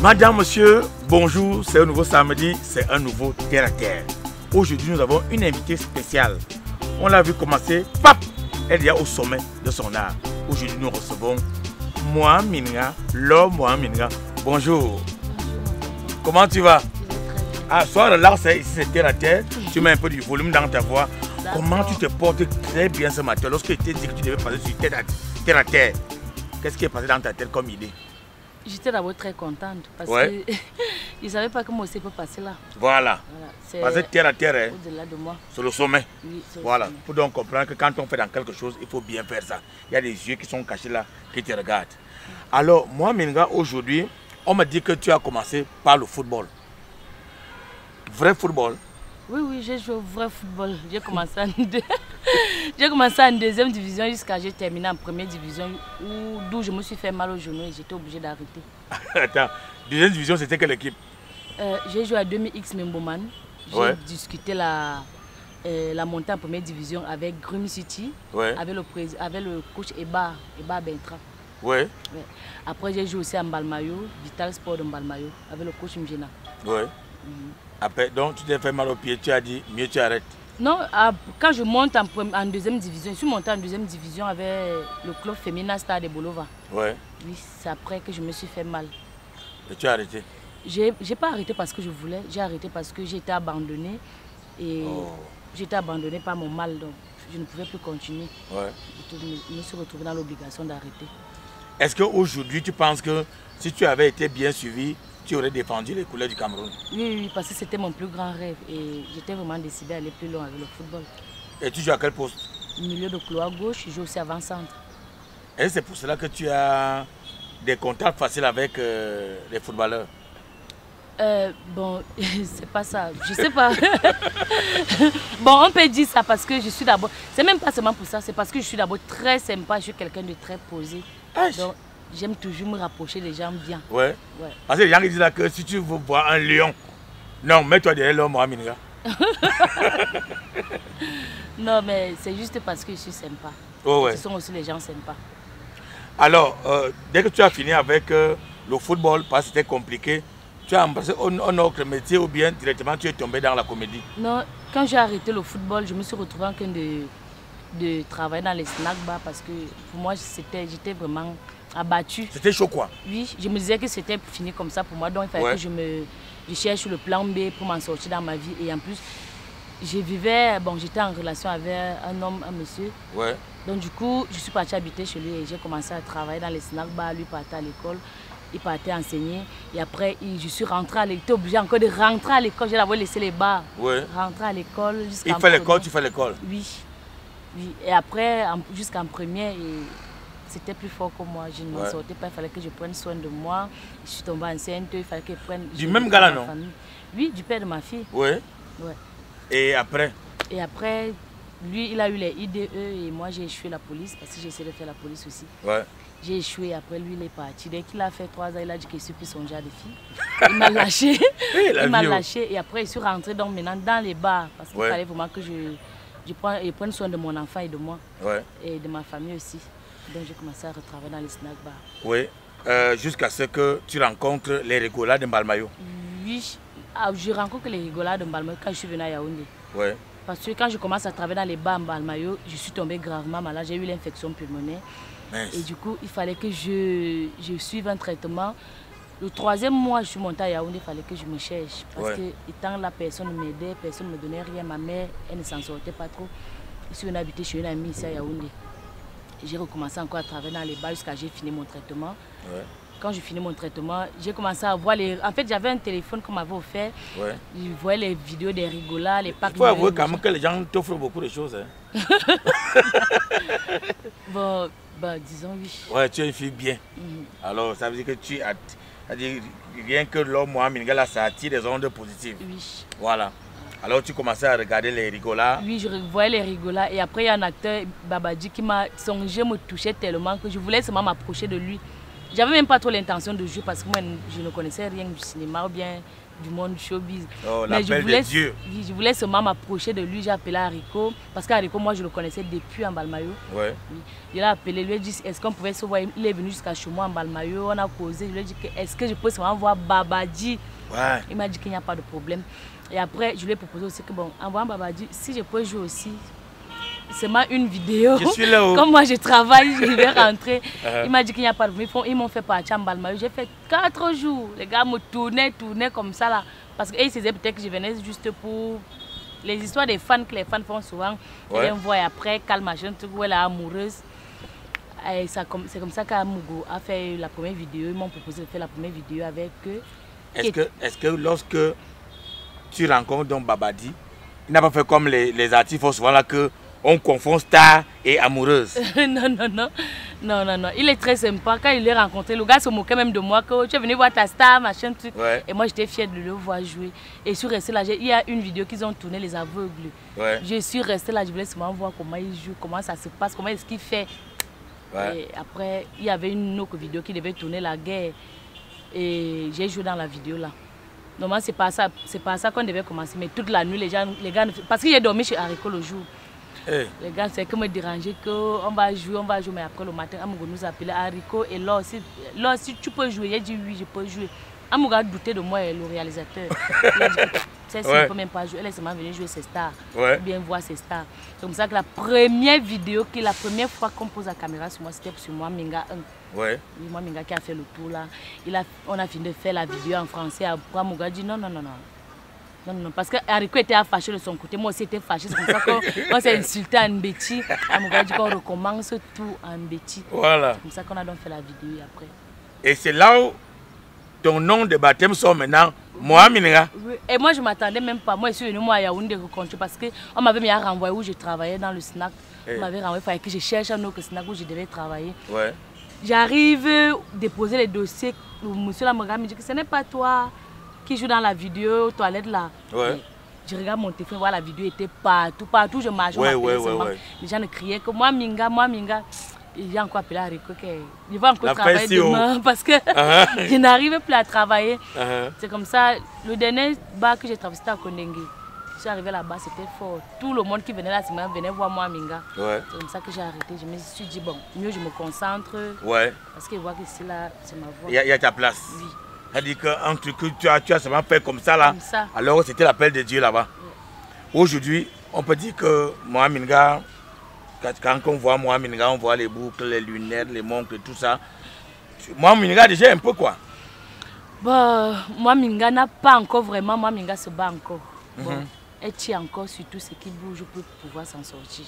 Madame, monsieur, bonjour, c'est un nouveau samedi, c'est un nouveau terre à terre. Aujourd'hui, nous avons une invitée spéciale. On l'a vu commencer, pap, elle est déjà au sommet de son art. Aujourd'hui, nous recevons Moa Minga, l'homme Moa Minga. Bonjour. Comment tu vas? Ah, soir là, ici c'est terre à terre. Tu mets un peu du volume dans ta voix. Comment tu te portes très bien ce matin lorsque tu t'es dit que tu devais passer sur terre à terre? Qu'est-ce qui est passé dans ta tête comme idée? J'étais d'abord très contente parce que je ne savais pas comment ça peut passer là. Voilà. Parce que terre à terre, au-delà de moi. C'est le sommet. Oui, voilà. Il faut donc comprendre que quand on fait dans quelque chose, il faut bien faire ça. Il y a des yeux qui sont cachés là, qui te regardent. Alors, moi, Minga, aujourd'hui, on m'a dit que tu as commencé par le football. Vrai football? Oui, j'ai joué au vrai football. J'ai commencé en deuxième division jusqu'à j'ai terminé en première division, d'où je me suis fait mal au genou et j'étais obligée d'arrêter. Attends, deuxième division, c'était quelle équipe? J'ai joué à 2000X Memboman. J'ai discuté la montée en première division avec Grum City, avec le coach Eba Bentra. Après, j'ai joué aussi à Mbalmayo, Vital Sport de Mbalmayo, avec le coach Mjena. Après, donc tu t'es fait mal au pied, tu as dit mieux tu arrêtes. Non, quand je monte en deuxième division, je suis montée en deuxième division avec le club féminin Stade de Bolova. Oui, c'est après que je me suis fait mal. Et tu as arrêté? J'ai pas arrêté parce que je voulais, j'ai arrêté parce que j'ai été abandonnée. Et j'étais abandonnée par mon mal, donc je ne pouvais plus continuer. Je me suis retrouvée dans l'obligation d'arrêter. Est-ce qu'aujourd'hui tu penses que si tu avais été bien suivi, tu aurais défendu les couleurs du Cameroun? Oui, parce que c'était mon plus grand rêve et j'étais vraiment décidée à aller plus loin avec le football. Et tu joues à quel poste? Milieu de couloir gauche, je joue aussi avant-centre. Et c'est pour cela que tu as des contacts faciles avec les footballeurs? Bon, c'est pas ça, je sais pas. Bon, on peut dire ça parce que je suis d'abord, c'est même pas seulement pour ça, c'est parce que je suis d'abord très sympa, je suis quelqu'un de très posé. Donc, j'aime toujours me rapprocher des gens bien. Parce que les gens disent là que si tu veux voir un lion, non, mets-toi derrière l'homme, Moa Minga. Non, mais c'est juste parce que je suis sympa. Ce sont aussi les gens sympas. Alors, dès que tu as fini avec le football, parce que c'était compliqué, tu as embrassé un autre métier ou bien directement tu es tombé dans la comédie? Non, quand j'ai arrêté le football, je me suis retrouvée en train de travailler dans les snack bars parce que pour moi, j'étais vraiment abattue. C'était chaud quoi? Oui, je me disais que c'était fini comme ça pour moi, donc il fallait que je cherche le plan B pour m'en sortir dans ma vie. Et en plus, j'étais en relation avec un monsieur. Donc du coup, je suis partie habiter chez lui et j'ai commencé à travailler dans les snack bars. Lui partait à l'école, il partait enseigner. Et après, je suis rentrée à l'école, j'étais obligée encore de rentrer à l'école. J'ai d'abord laissé les bars. Rentrer à l'école jusqu'à... Il fait l'école, tu fais l'école? Oui. Et après, jusqu'en première, c'était plus fort que moi. Je ne m'en sortais pas, il fallait que je prenne soin de moi. Je suis tombée enceinte, il fallait que je prenne... Du même gars là, non? Oui, du père de ma fille. Et après? Et après, lui, il a eu les IDE et moi, j'ai échoué la police parce que j'ai essayé de faire la police aussi. J'ai échoué, après lui, il est parti. Dès qu'il a fait 3 ans, il a dit qu'il ne suit plus son genre de fille. Il m'a lâché. Il m'a lâché et après, je suis rentrée donc maintenant dans les bars parce qu'il fallait vraiment que je prenne soin de mon enfant et de moi. Et de ma famille aussi. Donc j'ai commencé à retravailler dans les snack bars. Jusqu'à ce que tu rencontres les rigolas de Mbalmayo? Oui, je rencontre les rigolas de Mbalmayo quand je suis venue à Yaoundé. Parce que quand je commence à travailler dans les bars Mbalmayo, je suis tombée gravement malade, j'ai eu l'infection pulmonaire. Et du coup, il fallait que je suive un traitement. Le 3e mois, je suis montée à Yaoundé, il fallait que je me cherche. Parce que étant là, personne ne m'aidait, personne ne me donnait rien. Ma mère, elle ne s'en sortait pas trop. Je suis venue habiter chez une amie ici à Yaoundé. J'ai recommencé encore à travailler dans les bars jusqu'à j'ai fini mon traitement. Quand j'ai fini mon traitement, j'ai commencé à voir les... En fait, j'avais un téléphone qu'on m'avait offert. Je voyais les vidéos des rigolas, les packs. Il faut avouer quand même que les gens t'offrent beaucoup de choses. Bon, disons oui. Tu es une fille bien. Alors, ça veut dire que tu as... Rien que l'homme Moa Minga, ça attire des ondes positives. Voilà. Alors tu commençais à regarder les rigolas? Oui, je voyais les rigolas et après il y a un acteur, Babadji, qui m'a... Son jeu me touchait tellement que je voulais seulement m'approcher de lui. J'avais même pas trop l'intention de jouer parce que moi je ne connaissais rien du cinéma ou bien du monde showbiz. Oh, l'appel de Dieu. Je voulais seulement m'approcher de lui. J'ai appelé Haricot. Parce qu'Haricot, moi, je le connaissais depuis en Balmayo. Ouais. Oui. Je l'ai appelé, lui ai dit, est-ce qu'on pouvait se voir? Il est venu jusqu'à chez moi en Balmayo. On a causé. Je lui ai dit, est-ce que je peux seulement voir Babadi? Ouais. Il m'a dit qu'il n'y a pas de problème. Et après, je lui ai proposé aussi que, bon, en voyant Babadi, si je peux jouer aussi, c'est une vidéo. Je suis là. Comme moi, je travaille, je vais rentrer. Il m'a dit qu'il n'y a pas de problème. Ils m'ont fait partir en Balmayo. J'ai fait 4 jours. Les gars me tournaient comme ça là. Parce qu'ils disaient peut-être que je venais juste pour les histoires des fans que les fans font souvent. Ils viennent voir après, calme machin, truc où elle est amoureuse. C'est comme ça qu'Amugo a fait la première vidéo. Ils m'ont proposé de faire la première vidéo avec eux. Est-ce que lorsque tu rencontres donc Babadi, il n'a pas fait comme les artistes font souvent là que on confond star et amoureuse? Non. Il est très sympa. Quand il l'a rencontré, le gars se moquait même de moi que tu es venu voir ta star, machin, truc. Ouais. Et moi, j'étais fière de le voir jouer. Et je suis restée là. Il y a une vidéo qu'ils ont tournée, les aveugles. Ouais. Je suis restée là. Je voulais seulement voir comment il joue, comment ça se passe, comment est-ce qu'il fait. Ouais. Et après, il y avait une autre vidéo qui devait tourner la guerre. Et j'ai joué dans la vidéo là. Normalement, c'est pas ça qu'on devait commencer. Mais toute la nuit, les gars, parce qu'il a dormi chez Haricot le jour. Hey. Les gars, c'est que me déranger qu'on va jouer, mais après le matin, Amugo nous appelait Haricot et là, si tu peux jouer, j'ai dit oui, je peux jouer. Amugo a douté de moi, le réalisateur. Il a dit, tu sais, ne peut même pas jouer, elle est seulement venue jouer ses stars, bien voir ses stars. C'est comme ça que la première vidéo, la première fois qu'on pose la caméra sur moi, c'était sur moi, Minga 1. Ouais. Moi, Minga qui a fait le tour là. On a fini de faire la vidéo en français. Après, Amugo a dit non. Non, parce que Haricot était fâché de son côté, moi aussi j'étais fâché. C'est comme ça qu'on s'est insulté à Mbeti. Amugo a dit qu'on recommence tout à Mbeti. Voilà. C'est comme ça qu'on a donc fait la vidéo après. Et c'est là où ton nom de baptême sort maintenant, Moa Minga. Et moi je ne m'attendais même pas. Moi je suis venue à Yaoundé rencontrer parce qu'on m'avait mis à renvoyer où je travaillais dans le snack. On m'avait renvoyé, il fallait que je cherche un autre snack où je devais travailler. Ouais. J'arrive, déposer les dossiers. Le monsieur là me dit que ce n'est pas toi qui joue dans la vidéo aux toilettes là. Ouais. Je regarde mon téléphone, voir la vidéo était partout, je marche. Les gens ne criaient que moi Minga. Il y a encore appelé Haricot, il va encore travailler demain parce que je n'arrive plus à travailler. C'est comme ça, le dernier bar que j'ai travaillé c'était à Kondengue. Je suis arrivée là-bas, c'était fort. Tout le monde qui venait là, venait voir moi Minga. Ouais. C'est comme ça que j'ai arrêté. Je me suis dit, bon, mieux je me concentre. Ouais. Parce qu'il voit que c'est là, c'est ma voix. Il y a ta place. Oui. C'est-à-dire qu'un truc que tu as seulement fait comme ça là, alors c'était l'appel de Dieu là-bas. Ouais. Aujourd'hui, on peut dire que moi Minga, quand on voit moi Minga, on voit les boucles, les lunettes, les montres, tout ça. Moi Minga déjà un peu quoi. Bon, moi Minga n'a pas encore vraiment, moi Minga se bat encore. Bon, elle tire encore sur tout ce qui bouge pour pouvoir s'en sortir.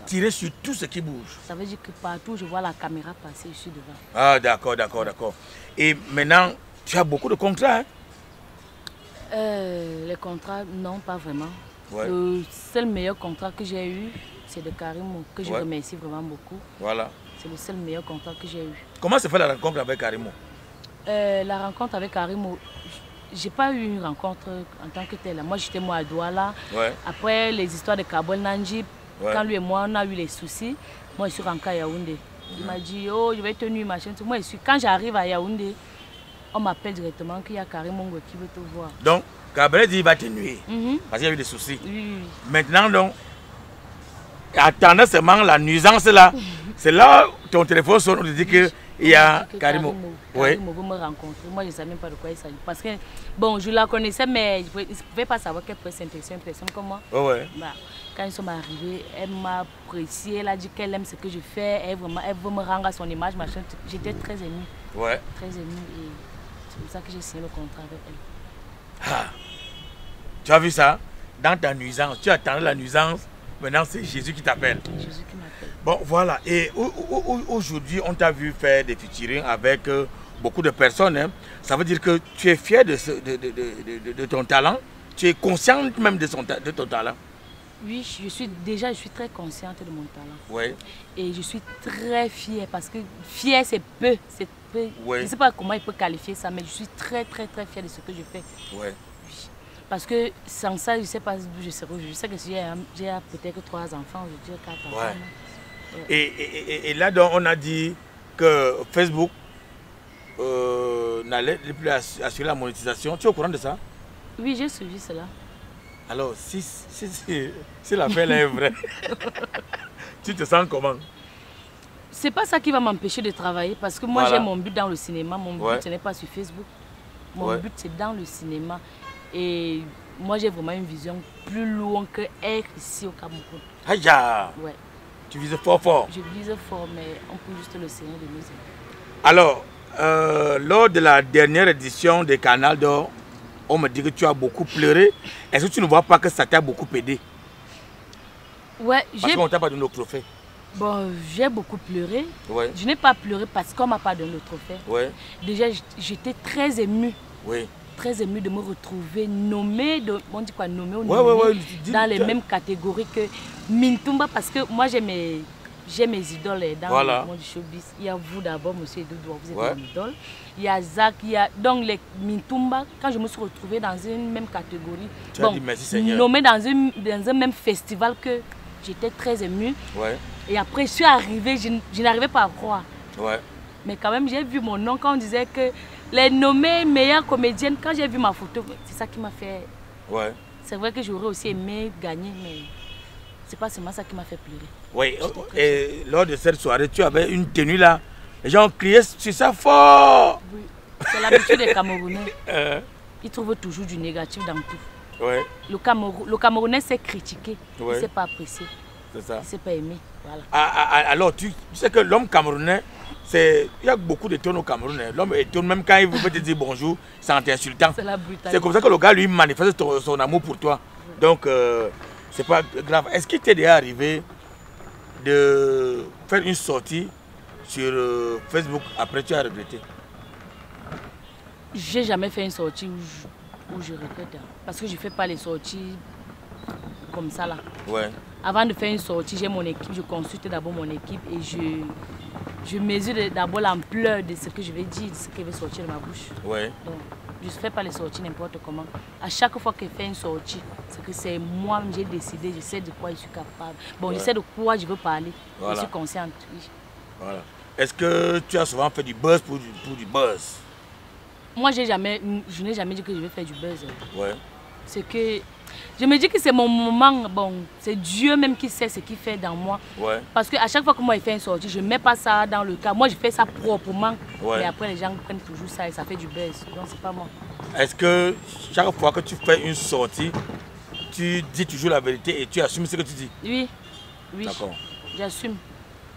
Tirer sur tout ce qui bouge. Ça veut dire que partout je vois la caméra passer, je suis devant. Ah d'accord. Et maintenant, tu as beaucoup de contrats, hein? Les contrats, non, pas vraiment. Ouais. Le seul meilleur contrat que j'ai eu, c'est de Karimo, que je remercie vraiment beaucoup. Voilà. C'est le seul meilleur contrat que j'ai eu. Comment se fait la rencontre avec Karimo? La rencontre avec Karimo, j'ai pas eu une rencontre en tant que telle. Moi, j'étais à Douala. Ouais. Après, les histoires de Kabol Nanjib, quand lui et moi, on a eu les soucis, moi, je suis rentrée à Yaoundé. Il m'a dit, oh, je vais te nuire, machin. Moi, quand j'arrive à Yaoundé, on m'appelle directement qu'il y a Karimo qui veut te voir. Donc, Kabel dit qu'il va te nuire, parce qu'il y a eu des soucis. Oui. Maintenant, donc, attendant seulement la nuisance là, c'est là où ton téléphone sonne, on te dit qu'il y a Karimo. Karimo veut me rencontrer. Moi, je ne savais même pas de quoi il s'agit. Parce que, bon, je la connaissais, mais je ne pouvais pas savoir qu'elle pouvait s'intéresser à une personne comme moi. Bah, quand ils sont arrivés, elle m'a apprécié, elle a dit qu'elle aime ce que je fais, elle veut me rendre à son image, machin. J'étais très émue. Ouais. Très émue. Et c'est pour ça que j'ai signé le contrat avec elle. Ah. Tu as vu ça? Dans ta nuisance, tu attendais la nuisance, maintenant c'est Jésus qui t'appelle. Jésus qui m'appelle. Bon, voilà. Et aujourd'hui, on t'a vu faire des featuring avec beaucoup de personnes. Hein. Ça veut dire que tu es fier de ton talent? Tu es consciente même de ton talent? Oui, je suis très consciente de mon talent. Oui. Et je suis très fière parce que fière, c'est peu. Oui. Je ne sais pas comment il peut qualifier ça, mais je suis très fière de ce que je fais. Oui. Parce que sans ça, je ne sais pas d'où je serais. Je sais que si j'ai peut-être 3 enfants, je dirais 4 enfants. Ouais. Et là, donc, on a dit que Facebook n'allait plus assurer la monétisation. Tu es au courant de ça? Oui, j'ai suivi cela. Alors, si l'appel est vrai, tu te sens comment? C'est pas ça qui va m'empêcher de travailler parce que moi j'ai mon but dans le cinéma. Mon but ce n'est pas sur Facebook. Mon but c'est dans le cinéma. Et moi j'ai vraiment une vision plus loin que être ici au Cameroun. Aïe! Ouais. Tu vises fort fort? Je vise fort, mais on peut juste le Seigneur de nous aider. Alors, lors de la dernière édition de Canal d'Or, on me dit que tu as beaucoup pleuré. Est-ce que tu ne vois pas que ça t'a beaucoup aidé? Ouais, parce qu'on ne t'a pas donné le trophée. Bon, j'ai beaucoup pleuré. Ouais. Je n'ai pas pleuré parce qu'on ne m'a pas donné le trophée. Ouais. Déjà, j'étais très émue. Oui. Très émue de me retrouver nommée, on dit quoi, nommée ou nommée dans les mêmes catégories que Mintumba, parce que moi j'ai mes idoles dans le monde du showbiz. Il y a vous d'abord, monsieur Edoudou, vous êtes mon idole. Il y a Zach, il y a donc les Mintumba. Quand je me suis retrouvée dans une même catégorie, nommée dans un même festival, que j'étais très émue. Ouais. Et après je suis arrivée, je n'arrivais pas à croire. Ouais. Mais quand même j'ai vu mon nom quand on disait que les nommées meilleures comédiennes, quand j'ai vu ma photo, c'est ça qui m'a fait... Ouais. C'est vrai que j'aurais aussi aimé gagner, mais c'est pas seulement ça qui m'a fait pleurer. Oui, et lors de cette soirée, tu avais une tenue là, les gens criaient sur ça fort. Oui, c'est l'habitude des Camerounais. Ils trouvent toujours du négatif dans tout. Ouais. Le Camerounais sait critiquer, il ne sait pas apprécier. C'est ça. Il ne sait pas aimer. Voilà. Alors, tu sais que l'homme camerounais, il y a beaucoup de tonnes au Cameroun. L'homme étonne même quand il veut te dire bonjour, c'est insultant. C'est comme ça que le gars lui manifeste son amour pour toi. Donc, c'est pas grave. Est-ce qu'il t'est déjà arrivé de faire une sortie sur Facebook, après tu as regretté? J'ai jamais fait une sortie où je regrette. Parce que je ne fais pas les sorties comme ça là. Ouais. Avant de faire une sortie, j'ai mon équipe, je consulte d'abord mon équipe et je mesure d'abord l'ampleur de ce que je vais dire, de ce qui va sortir de ma bouche. Ouais. Donc, je ne fais pas les sorties n'importe comment. À chaque fois que je fais une sortie, c'est que c'est moi, j'ai décidé, je sais de quoi je suis capable. Bon, je sais de quoi je veux parler. Voilà. Je suis consciente. Oui. Voilà. Est-ce que tu as souvent fait du buzz pour du buzz? Moi, je n'ai jamais dit que je vais faire du buzz. Ouais. C'est que je me dis que c'est mon moment, bon, c'est Dieu même qui sait ce qu'il fait dans moi. Ouais. Parce qu'à chaque fois que moi je fais une sortie, je ne mets pas ça dans le cas. Moi je fais ça proprement. Ouais. Et après les gens prennent toujours ça et ça fait du buzz. Donc c'est pas moi. Est-ce que chaque fois que tu fais une sortie, tu dis toujours la vérité et tu assumes ce que tu dis? Oui, oui. D'accord. J'assume.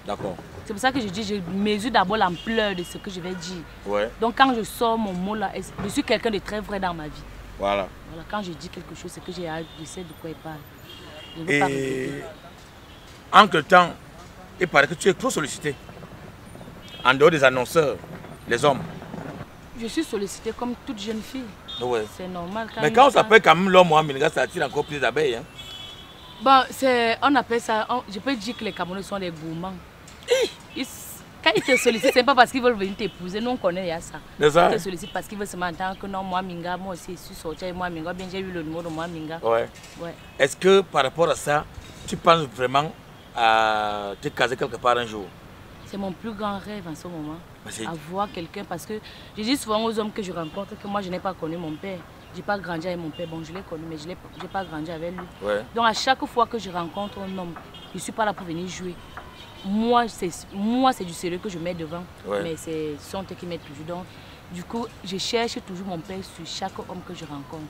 D'accord. C'est pour ça que je dis, je mesure d'abord l'ampleur de ce que je vais dire. Ouais. Donc quand je sors mon mot là, je suis quelqu'un de très vrai dans ma vie. Voilà. Voilà. Quand je dis quelque chose, c'est que je sais de quoi il parle. Je ne veux pas répéter. Entre-temps, il paraît que tu es trop sollicité. En dehors des annonceurs, les hommes. Je suis sollicité comme toute jeune fille. Ouais. C'est normal. Mais quand on s'appelle quand même l'homme Mohamed, ça attire encore plus d'abeilles. Hein? Bon, on appelle ça, je peux dire que les Camerounais sont des gourmands. Quand ils te sollicitent, ce n'est pas parce qu'ils veulent venir t'épouser. Nous, on connaît ça. Ils te sollicitent parce qu'ils veulent se m'entendre que non, moi, Minga, moi aussi, je suis sorti avec moi, Minga. Bien, j'ai eu le numéro de moi, Minga. Ouais. Ouais. Est-ce que par rapport à ça, tu penses vraiment à te caser quelque part un jour? C'est mon plus grand rêve en ce moment. Avoir quelqu'un. Parce que je dis souvent aux hommes que je rencontre que moi, je n'ai pas connu mon père. Je n'ai pas grandi avec mon père. Bon, je l'ai connu, mais je n'ai pas grandi avec lui. Ouais. Donc, à chaque fois que je rencontre un homme, je ne suis pas là pour venir jouer. Moi, c'est du sérieux que je mets devant, mais ce sont eux qui mettent toujours. Donc, du coup, je cherche toujours mon père sur chaque homme que je rencontre.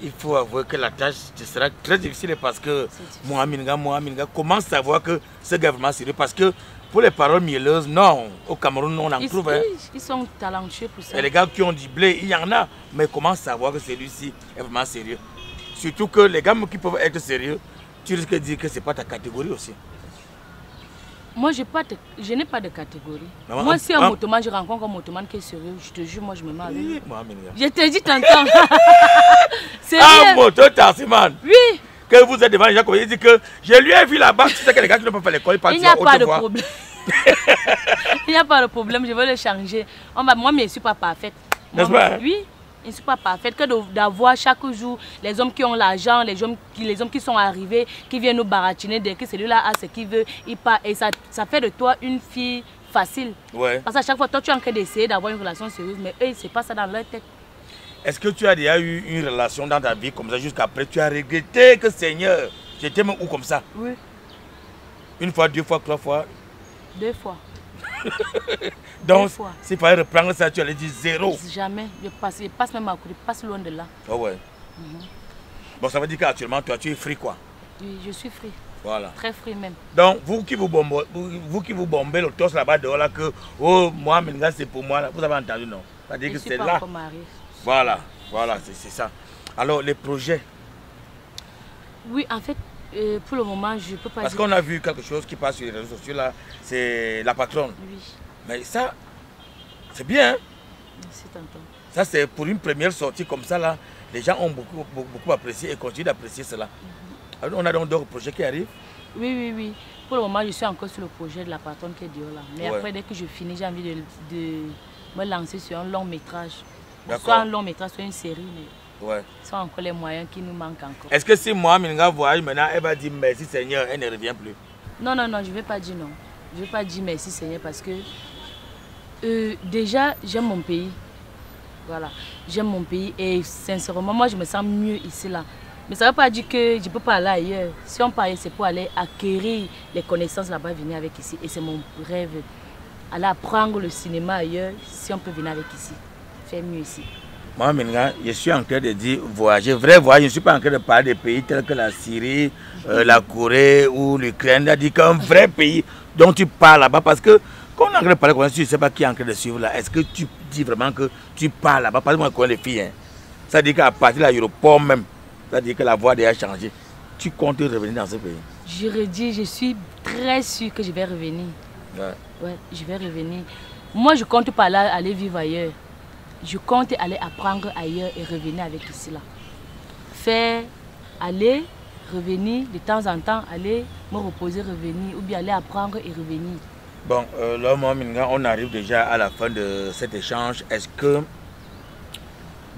Il faut avouer que la tâche sera très difficile parce que Mohamed, comment savoir que ce gars est vraiment sérieux? Parce que pour les paroles mielleuses, non, au Cameroun, on en trouve. Ils sont talentueux pour ça. Et les gars qui ont du blé, il y en a. Mais comment savoir que celui-ci est vraiment sérieux? Surtout que les gars qui peuvent être sérieux, tu risques de dire que ce n'est pas ta catégorie aussi. Moi, je n'ai pas de catégorie. Moi, si un motoman, je rencontre un motoman qui est sérieux, je te jure, moi, je me mets avec lui. Je te dis tantôt. Un moto taximan. Oui. Que vous êtes devant les gens, comme il dit que je lui ai vu là-bas, tu sais que les gars qui n'ont pas fait l'école, il n'y a pas de problème. Il n'y a pas de problème, je veux le changer. Moi, je ne suis pas parfaite. Oui. Je ne suis pas parfaite que d'avoir chaque jour les hommes qui ont l'argent, les hommes qui sont arrivés, qui viennent nous baratiner dès que celui-là a ce qu'il veut, il part. Et ça fait de toi une fille facile. Ouais. Parce qu'à chaque fois, toi, tu es en train d'essayer d'avoir une relation sérieuse, mais eux, c'est pas ça dans leur tête. Est-ce que tu as déjà eu une relation dans ta vie comme ça jusqu'après tu as regretté que Seigneur, je t'aime ou comme ça? Oui. Une fois, deux fois, trois fois? 2 fois. Donc, s'il fallait reprendre ça, tu allais dire 0. Jamais. Je passe même à côté, je passe loin de là. Oh ouais. Bon, ça veut dire qu'actuellement, toi, tu es free quoi? Oui, je suis free. Voilà. Très free même. Donc, vous qui vous bombez le torse là-bas dehors, là, que, oh, moi, Meninga, c'est pour moi, là. Vous avez entendu, non? C'est-à-dire que c'est là. Voilà, voilà, c'est ça. Alors, les projets? Oui, en fait, pour le moment, je ne peux pas Parce qu'on a vu quelque chose qui passe sur les réseaux sociaux, là, c'est la patronne. Oui. Mais ça, c'est bien. Hein? Merci, tonton. Ça, c'est pour une première sortie comme ça, là. Les gens ont beaucoup apprécié et continuent d'apprécier cela. Alors, on a donc d'autres projets qui arrivent? Oui. Pour le moment, je suis encore sur le projet de la patronne qui est dehors là. Mais après, dès que je finis, j'ai envie de me lancer sur un long métrage. Soit un long métrage, soit une série. Mais ce sont encore les moyens qui nous manquent encore. Est-ce que si moi, Meninga voyage maintenant, elle va dire merci Seigneur, elle ne revient plus? Non, je ne vais pas dire non. Je ne vais pas dire merci Seigneur parce que déjà, j'aime mon pays. Voilà, j'aime mon pays et sincèrement, moi je me sens mieux ici là. Mais ça ne veut pas dire que je ne peux pas aller ailleurs. Si on part, c'est pour aller acquérir les connaissances là-bas, venir avec ici. Et c'est mon rêve. Aller apprendre le cinéma ailleurs, si on peut venir avec ici. Faire mieux ici. Moi, Meninga, je suis en train de dire voyager. Vrai voyage, je ne suis pas en train de parler de pays tels que la Syrie, la Corée ou l'Ukraine. Il a dit qu'un vrai pays dont tu parles là-bas. Parce que quand on est en train de parler comme ça, tu ne sais pas qui est en train de suivre là. Est-ce que tu dis vraiment que tu parles là-bas? Parce que moi, je connais les filles. Hein. Ça veut dire qu'à partir de l'aéroport même, ça veut dire que la voie a déjà changé. Tu comptes revenir dans ce pays? Je redis, je suis très sûre que je vais revenir. Ouais, je vais revenir. Moi, je compte pas là aller vivre ailleurs. Je compte aller apprendre ailleurs et revenir avec ici là. Faire, aller, revenir, de temps en temps, aller me reposer, revenir, ou bien aller apprendre et revenir. Bon, là, moi, Meninga, on arrive déjà à la fin de cet échange. Est-ce que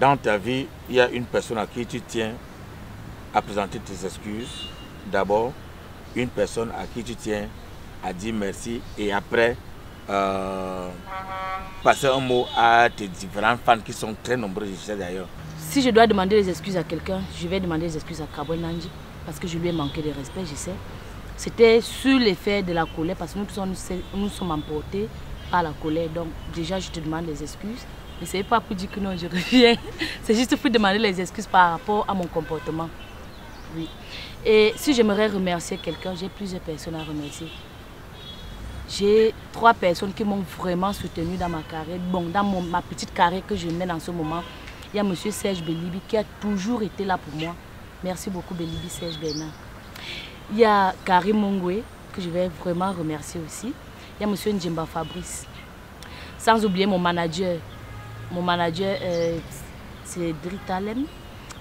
dans ta vie, il y a une personne à qui tu tiens à présenter tes excuses? D'abord, une personne à qui tu tiens à dire merci et après, passer un mot à tes différents fans qui sont très nombreux, je sais d'ailleurs. Si je dois demander des excuses à quelqu'un, je vais demander des excuses à Kabwe Nandji parce que je lui ai manqué de respect, je sais. C'était sur l'effet de la colère parce que nous sommes emportés par la colère. Donc déjà, je te demande des excuses. Mais ce n'est pas pour dire que non, je reviens. C'est juste pour demander les excuses par rapport à mon comportement. Oui. Et si j'aimerais remercier quelqu'un, j'ai plusieurs personnes à remercier. J'ai 3 personnes qui m'ont vraiment soutenu dans ma carrière. Bon, dans ma petite carrière que je mène en ce moment, il y a M. Serge Belibi qui a toujours été là pour moi. Merci beaucoup Belibi Serge Bernard. Il y a Karim Mongwe que je vais vraiment remercier aussi. Il y a M. Ndjemba Fabrice. Sans oublier mon manager. Mon manager, c'est Dritalem.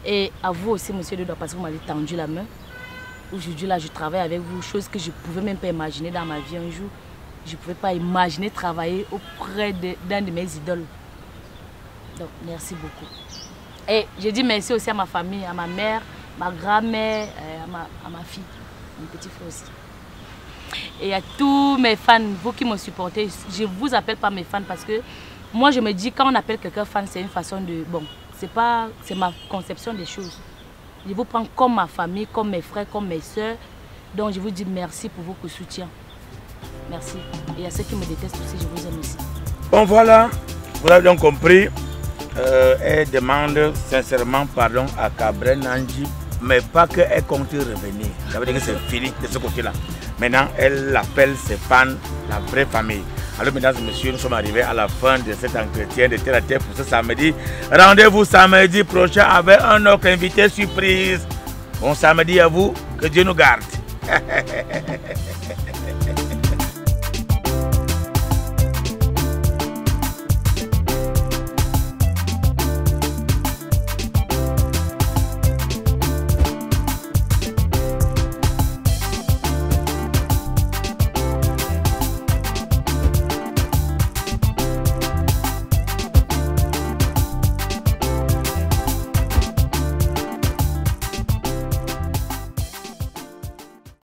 Et à vous aussi, M. Dodo, parce que vous m'avez tendu la main. Aujourd'hui, là, je travaille avec vous, chose que je ne pouvais même pas imaginer dans ma vie un jour. Je ne pouvais pas imaginer travailler auprès d'un de mes idoles. Donc, merci beaucoup. Et je dis merci aussi à ma famille, à ma mère, ma grand-mère, à ma fille, mon petit frère aussi. Et à tous mes fans, vous qui me supportez, je ne vous appelle pas mes fans parce que moi, je me dis, quand on appelle quelqu'un fan, c'est une façon de... Bon, c'est ma conception des choses. Je vous prends comme ma famille, comme mes frères, comme mes soeurs. Donc, je vous dis merci pour votre soutien. Merci. Et à ceux qui me détestent aussi, je vous aime aussi. Bon, voilà. Vous avez donc compris. Elle demande sincèrement pardon à Kabwe Nandji, mais pas qu'elle compte revenir. Ça veut dire que c'est fini de ce côté-là. Maintenant, elle appelle ses fans la vraie famille. Alors, mesdames et messieurs, nous sommes arrivés à la fin de cet entretien de terre à terre pour ce samedi. Rendez-vous samedi prochain avec un autre invité surprise. Bon samedi à vous, que Dieu nous garde.